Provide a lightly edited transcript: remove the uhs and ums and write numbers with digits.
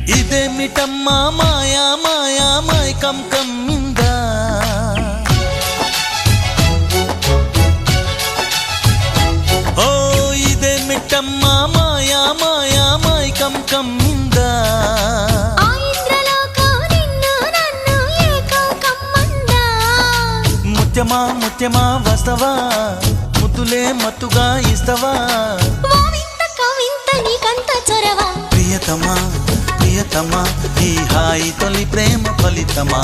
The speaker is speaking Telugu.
ఇదేమిటమ్మా మాయా మాయా మైకం కమ్మిందా ఓ ఇదేమిటమ్మా మాయా మాయా మైకం కమ్మిందా ముత్యమా ముత్యమా వస్తవా ముద్దులే మత్తుగా ఇస్తవా ప్రియతమా ప్రియతమా ఈ హాయి తొలి ప్రేమ ఫలితమా